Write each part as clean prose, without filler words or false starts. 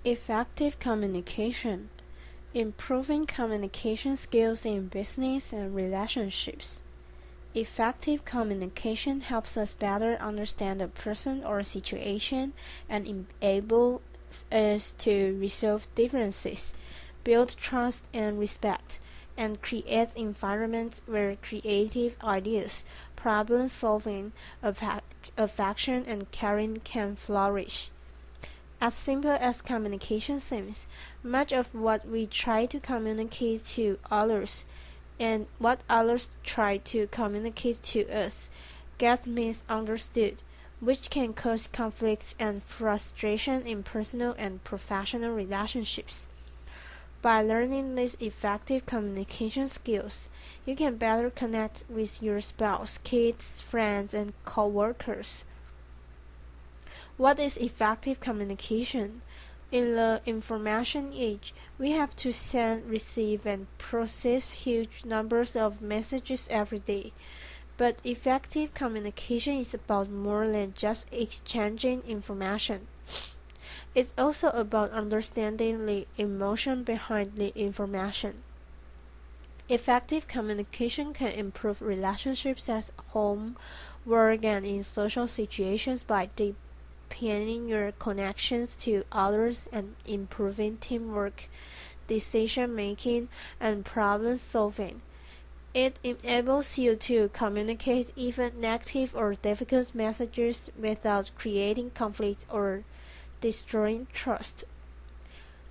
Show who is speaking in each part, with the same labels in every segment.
Speaker 1: Effective communication. Improving communication skills in business and relationships. Effective communication helps us better understand a person or situation and enables us to resolve differences, build trust and respect, and create environments where creative ideas, problem solving, affection, and caring can flourish. As simple as communication seems, much of what we try to communicate to others and what others try to communicate to us gets misunderstood, which can cause conflicts and frustration in personal and professional relationships. By learning these effective communication skills, you can better connect with your spouse, kids, friends, and coworkers. What is effective communication? In the information age, we have to send, receive, and process huge numbers of messages every day. But effective communication is about more than just exchanging information. It's also about understanding the emotion behind the information. Effective communication can improve relationships at home, work, and in social situations by deepening your connections to others and improving teamwork, decision making, and problem solving. It enables you to communicate even negative or difficult messages without creating conflict or destroying trust.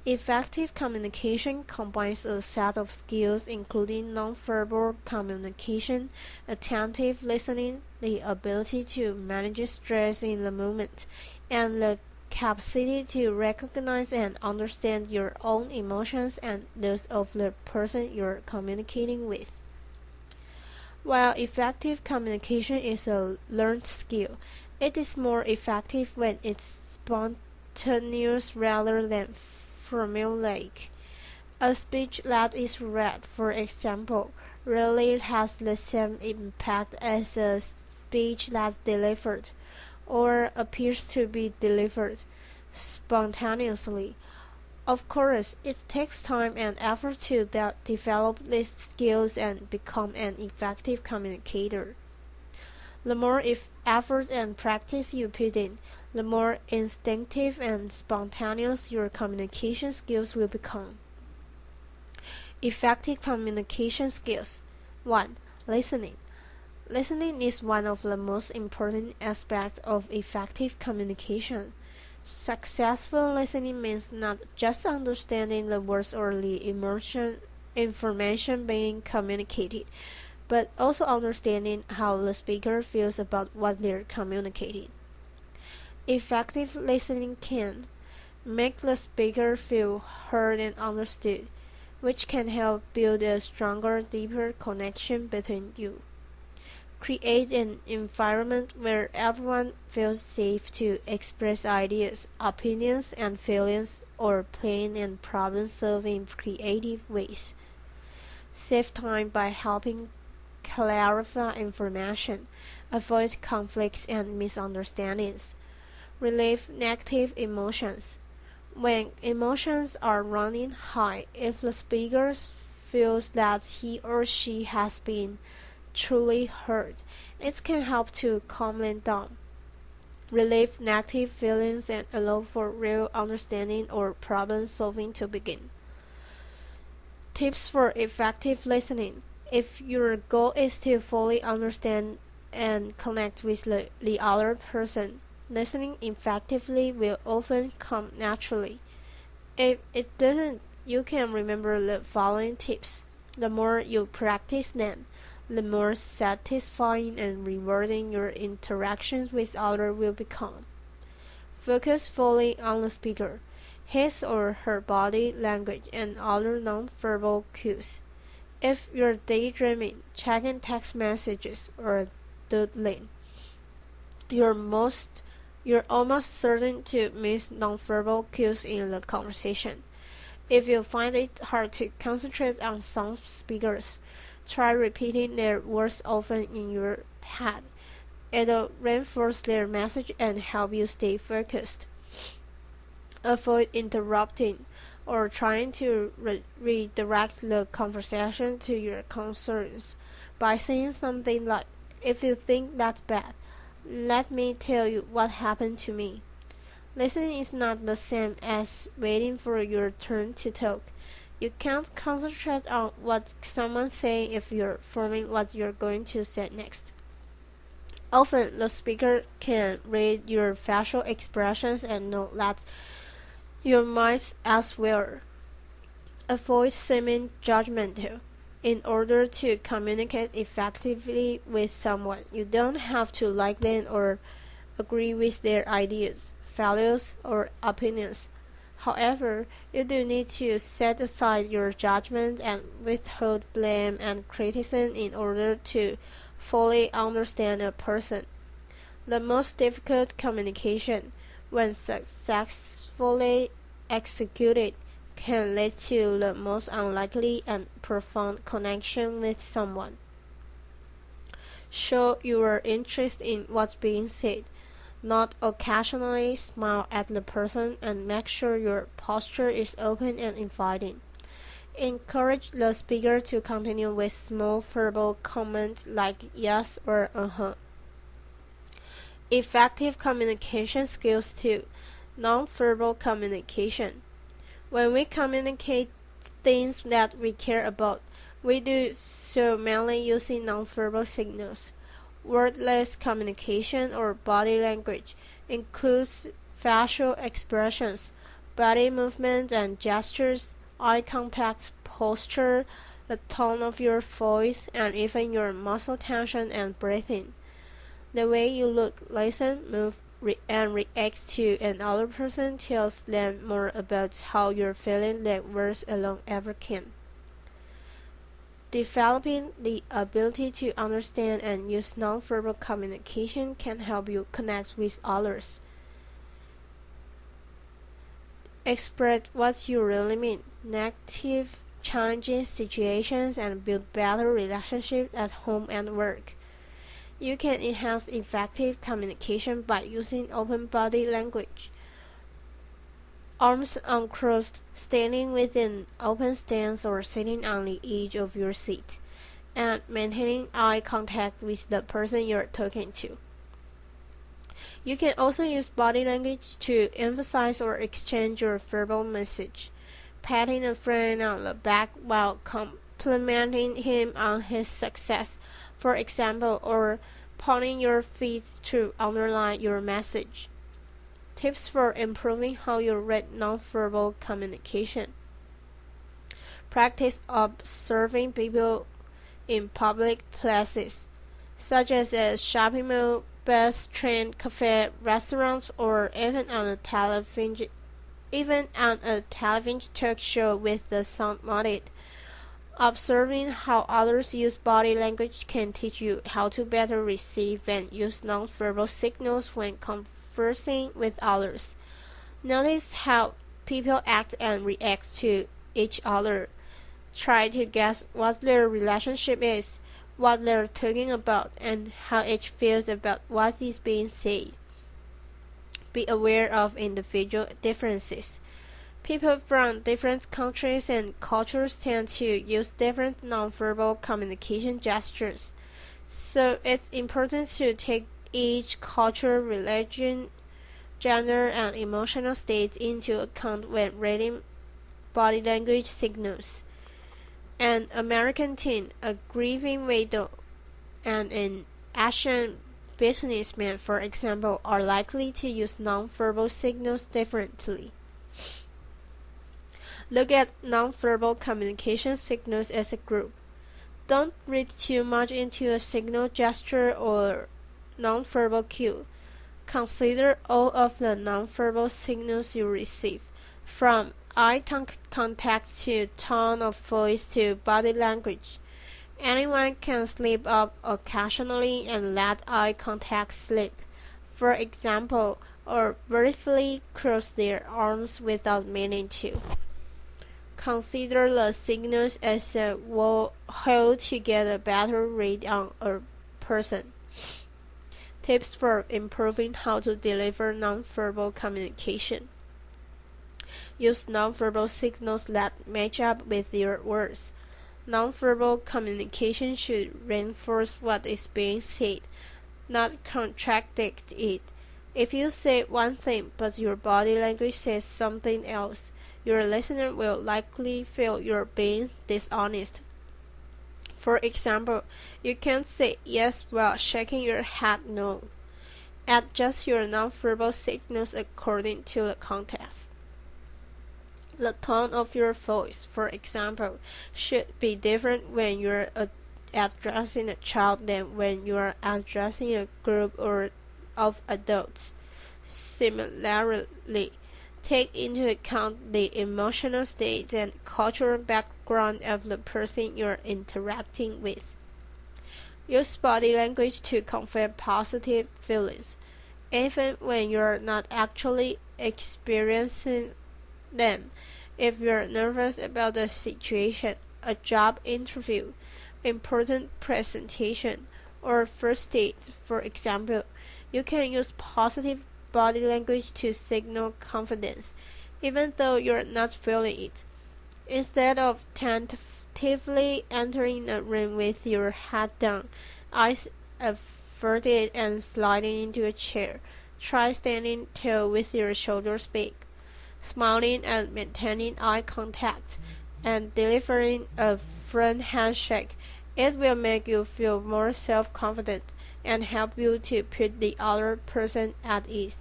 Speaker 1: Effective communication combines a set of skills including nonverbal communication, attentive listening, the ability to manage stress in the moment, and the capacity to recognize and understand your own emotions and those of the person you're communicating with. While effective communication is a learned skill, it is more effective when it's spontaneous rather than formulaic. A speech that is read, for example, rarely has the same impact as a speech that's delivered, or appears to be delivered, spontaneously. Of course, it takes time and effort to develop these skills and become an effective communicator. The more effort and practice you put in, the more instinctive and spontaneous your communication skills will become. Effective communication skills. 1. Listening. Listening is one of the most important aspects of effective communication. Successful listening means not just understanding the words or the information being communicated, but also understanding how the speaker feels about what they're communicating. Effective listening can make the speaker feel heard and understood, which can help build a stronger, deeper connection between you. Create an environment where everyone feels safe to express ideas, opinions, and feelings, or plan and problem solve in creative ways. Save time by helping clarify information, avoid conflicts and misunderstandings. Relieve negative emotions. When emotions are running high, if the speaker feels that he or she has been truly heard, it can help to calm them down, relieve negative feelings, and allow for real understanding or problem solving to begin. Tips for effective listening. If your goal is to fully understand and connect with the other person, listening effectively will often come naturally. If it doesn't, you can remember the following tips. The more you practice them, the more satisfying and rewarding your interactions with others will become. Focus fully on the speaker, his or her body language, and other non-verbal cues. If you're daydreaming, checking text messages, or doodling, you're almost certain to miss non-verbal cues in the conversation. If you find it hard to concentrate on some speakers, try repeating their words often in your head. It'll reinforce their message and help you stay focused. Avoid interrupting or trying to redirect the conversation to your concerns by saying something like, "If you think that's bad, let me tell you what happened to me." Listening is not the same as waiting for your turn to talk. You can't concentrate on what someone's saying if you're forming what you're going to say next. Often, the speaker can read your facial expressions and know that your mind's elsewhere. Avoid seeming judgmental. In order to communicate effectively with someone, you don't have to like them or agree with their ideas, values, or opinions. However, you do need to set aside your judgment and withhold blame and criticism in order to fully understand a person. The most difficult communication, when successfully executed, can lead to the most unlikely and profound connection with someone. Show your interest in what's being said. Not occasionally smile at the person, and make sure your posture is open and inviting. Encourage the speaker to continue with small verbal comments like yes or uh-huh. Effective communication skills 2. Nonverbal communication. When we communicate things that we care about, we do so mainly using nonverbal signals. Wordless communication or body language includes facial expressions, body movements and gestures, eye contact, posture, the tone of your voice, and even your muscle tension and breathing. The way you look, listen, move, and react to another person tells them more about how you're feeling than words alone ever can. Developing the ability to understand and use nonverbal communication can help you connect with others. Express what you really mean, negative, challenging situations, and build better relationships at home and work. You can enhance effective communication by using open body language. Arms uncrossed, standing with an open stance or sitting on the edge of your seat, and maintaining eye contact with the person you're talking to. You can also use body language to emphasize or exchange your verbal message. Patting a friend on the back while complimenting him on his success, for example, or pointing your feet to underline your message. Tips for improving how you read nonverbal communication. Practice observing people in public places, such as a shopping mall, bus, train, cafe, restaurants, or even on a television talk show with the sound muted. Observing how others use body language can teach you how to better receive and use nonverbal signals when conversing with others. Notice how people act and react to each other. Try to guess what their relationship is, what they're talking about, and how each feels about what is being said. Be aware of individual differences. People from different countries and cultures tend to use different nonverbal communication gestures, so it's important to take each culture, religion, gender, and emotional state into account when reading body language signals. An American teen, a grieving widow, and an Asian businessman, for example, are likely to use nonverbal signals differently. Look at nonverbal communication signals as a group. Don't read too much into a signal, gesture, or nonverbal cue. Consider all of the nonverbal signals you receive, from eye contact to tone of voice to body language. Anyone can slip up occasionally and let eye contact slip, for example, or briefly cross their arms without meaning to. Consider the signals as a whole to get a better read on a person. Tips for improving how to deliver nonverbal communication. Use nonverbal signals that match up with your words. Nonverbal communication should reinforce what is being said, not contradict it. If you say one thing but your body language says something else, your listener will likely feel you're being dishonest. For example, you can't say yes while shaking your head no. Adjust your nonverbal signals according to the context. The tone of your voice, for example, should be different when you're addressing a child than when you're addressing a group of adults. Similarly, take into account the emotional state and cultural background of the person you're interacting with. Use body language to convey positive feelings, even when you're not actually experiencing them. If you're nervous about a situation, a job interview, important presentation, or first date, for example, you can use positive body language to signal confidence, even though you're not feeling it. Instead of tentatively entering a room with your head down, eyes averted, and sliding into a chair, try standing tall with your shoulders big, smiling and maintaining eye contact, and delivering a firm handshake. It will make you feel more self-confident and help you to put the other person at ease.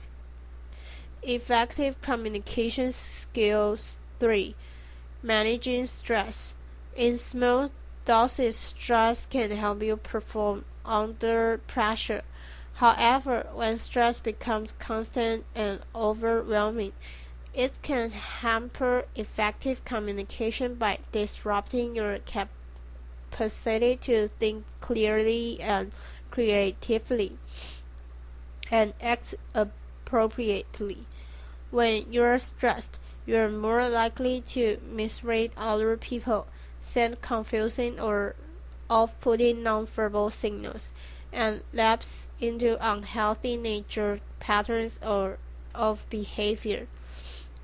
Speaker 1: Effective communication skills 3. Managing stress. In small doses, stress can help you perform under pressure. However, when stress becomes constant and overwhelming, it can hamper effective communication by disrupting your capacity to think clearly and creatively and act appropriately. When you're stressed, you're more likely to misread other people, send confusing or off-putting nonverbal signals, and lapse into unhealthy nature patterns of behavior.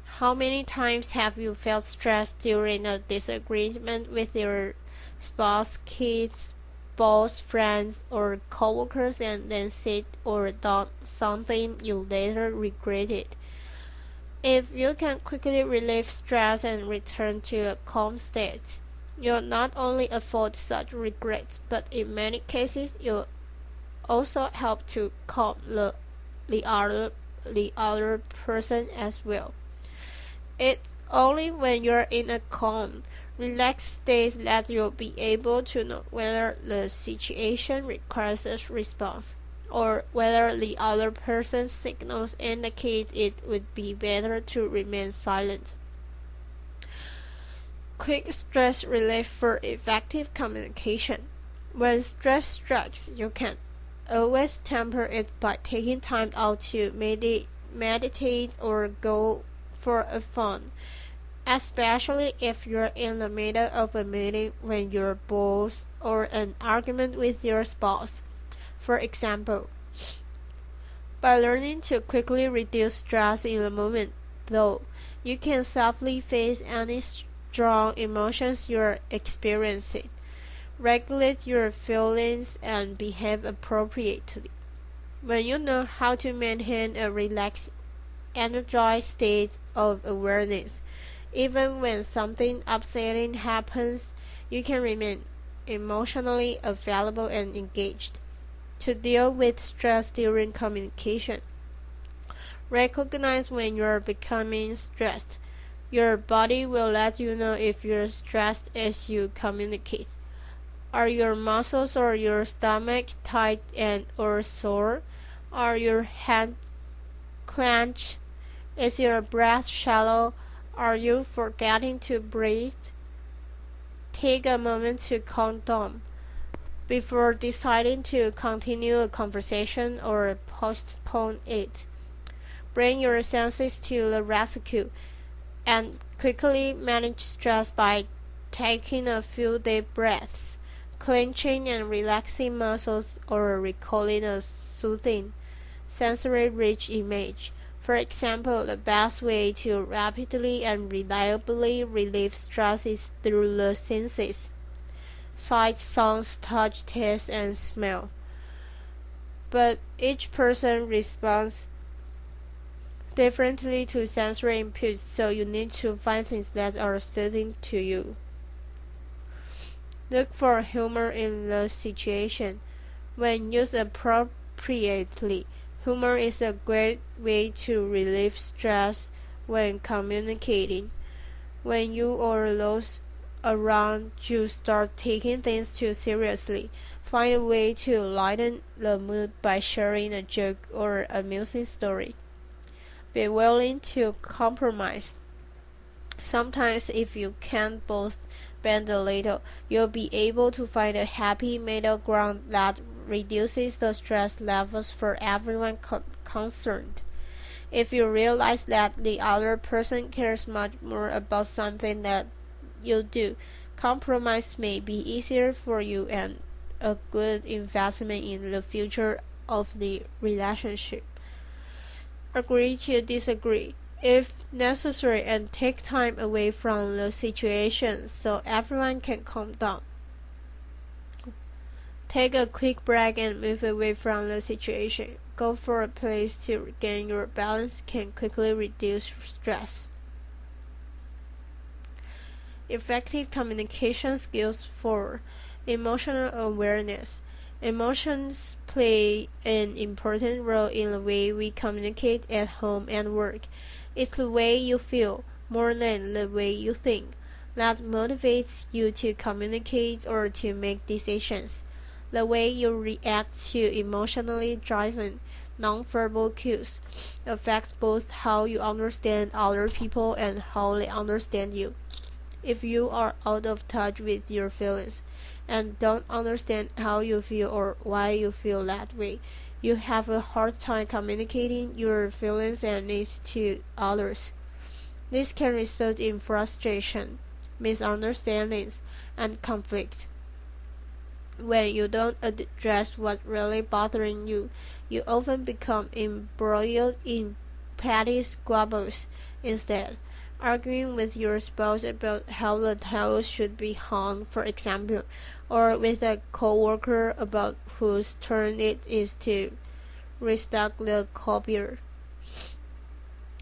Speaker 1: How many times have you felt stressed during a disagreement with your spouse, kids, boss, friends, or coworkers, and then said or done something you later regretted? If you can quickly relieve stress and return to a calm state, you'll not only avoid such regrets, but in many cases you'll also help to calm the other person as well. It's only when you're in a calm, relaxed state that you'll be able to know whether the situation requires a response, or whether the other person's signals indicate it would be better to remain silent. Quick stress relief for effective communication. When stress strikes, you can always temper it by taking time out to meditate or go for a fun, especially if you're in the middle of a meeting with your boss or an argument with your spouse. For example, by learning to quickly reduce stress in the moment, though, you can safely face any strong emotions you're experiencing, regulate your feelings, and behave appropriately. When you know how to maintain a relaxed, energized state of awareness, even when something upsetting happens, you can remain emotionally available and engaged. To deal with stress during communication, recognize when you're becoming stressed. Your body will let you know if you're stressed as you communicate. Are your muscles or your stomach tight and or sore? Are your hands clenched? Is your breath shallow? Are you forgetting to breathe? Take a moment to calm down before deciding to continue a conversation or postpone it. Bring your senses to the rescue and quickly manage stress by taking a few deep breaths, clenching and relaxing muscles, or recalling a soothing, sensory-rich image. For example, the best way to rapidly and reliably relieve stress is through the senses: sight, sounds, touch, taste, and smell. But each person responds differently to sensory inputs, so you need to find things that are suiting to you. Look for humor in the situation. When used appropriately, humor is a great way to relieve stress when communicating. When you or those around you start taking things too seriously, find a way to lighten the mood by sharing a joke or amusing story. Be willing to compromise. Sometimes if you can't both bend a little, you'll be able to find a happy middle ground that reduces the stress levels for everyone concerned. If you realize that the other person cares much more about something that you do, compromise may be easier for you and a good investment in the future of the relationship. Agree to disagree, if necessary, and take time away from the situation so everyone can calm down. Take a quick break and move away from the situation. Go for a place to regain your balance can quickly reduce stress. Effective communication skills. 4. Emotional awareness. Emotions play an important role in the way we communicate at home and work. It's the way you feel, more than the way you think, that motivates you to communicate or to make decisions. The way you react to emotionally driven, nonverbal cues affects both how you understand other people and how they understand you. If you are out of touch with your feelings and don't understand how you feel or why you feel that way, you have a hard time communicating your feelings and needs to others. This can result in frustration, misunderstandings, and conflict. When you don't address what's really bothering you, you often become embroiled in petty squabbles instead. Arguing with your spouse about how the towels should be hung, for example, or with a coworker about whose turn it is to restock the copier.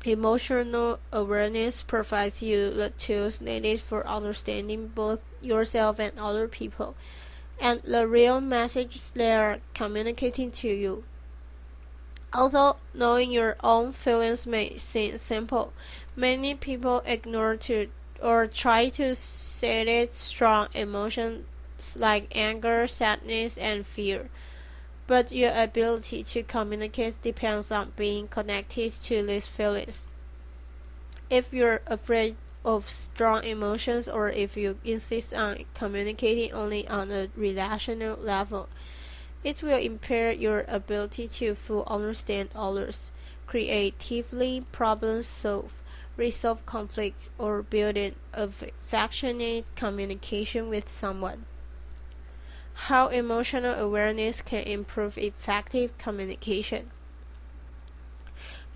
Speaker 1: Emotional awareness provides you the tools needed for understanding both yourself and other people, and the real message they are communicating to you. Although knowing your own feelings may seem simple, many people ignore or try to sedate strong emotions like anger, sadness, and fear. But your ability to communicate depends on being connected to these feelings. If you're afraid of strong emotions, or if you insist on communicating only on a relational level, it will impair your ability to fully understand others, creatively problem solve, resolve conflicts, or build an affectionate communication with someone. How emotional awareness can improve effective communication.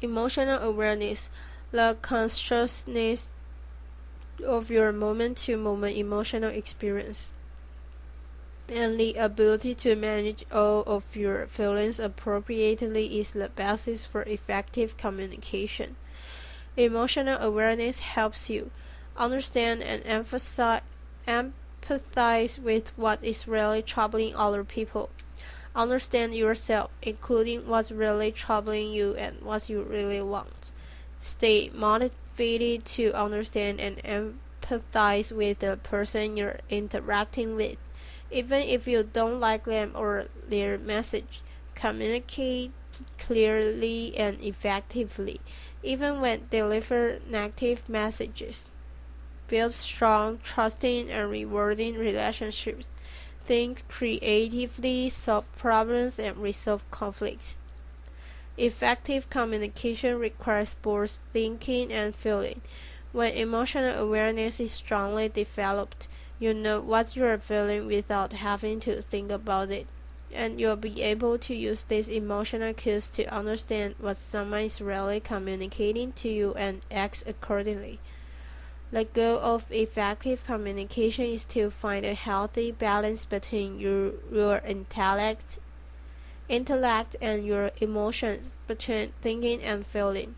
Speaker 1: Emotional awareness, the consciousness of your moment-to-moment emotional experience, and the ability to manage all of your feelings appropriately is the basis for effective communication. Emotional awareness helps you understand and empathize with what is really troubling other people. Understand yourself, including what's really troubling you and what you really want. Stay motivated to understand and empathize with the person you're interacting with. Even if you don't like them or their message, communicate clearly and effectively, even when deliver negative messages. Build strong, trusting, and rewarding relationships. Think creatively, solve problems, and resolve conflicts. Effective communication requires both thinking and feeling. When emotional awareness is strongly developed, you know what you are feeling without having to think about it. and you'll be able to use these emotional cues to understand what someone is really communicating to you and act accordingly. The goal of effective communication is to find a healthy balance between your intellect and your emotions, between thinking and feeling.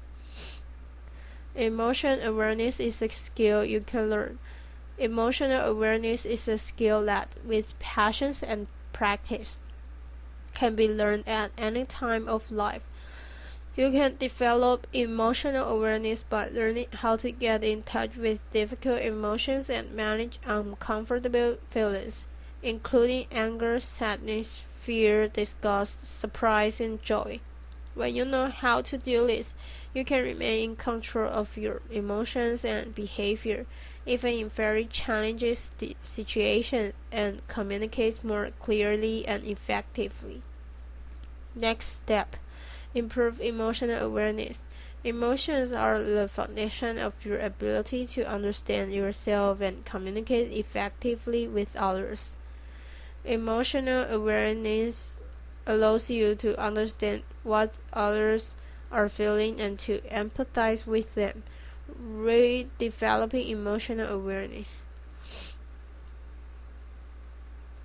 Speaker 1: Emotion awareness is a skill you can learn. Emotional awareness is a skill that, with patience and practice, can be learned at any time of life. You can develop emotional awareness by learning how to get in touch with difficult emotions and manage uncomfortable feelings, including anger, sadness, fear, disgust, surprise, and joy. When you know how to do this, you can remain in control of your emotions and behavior, even in very challenging situations, and communicate more clearly and effectively. Next step: improve emotional awareness. Emotions are the foundation of your ability to understand yourself and communicate effectively with others. Emotional awareness allows you to understand what others are feeling and to empathize with them. Redeveloping emotional awareness.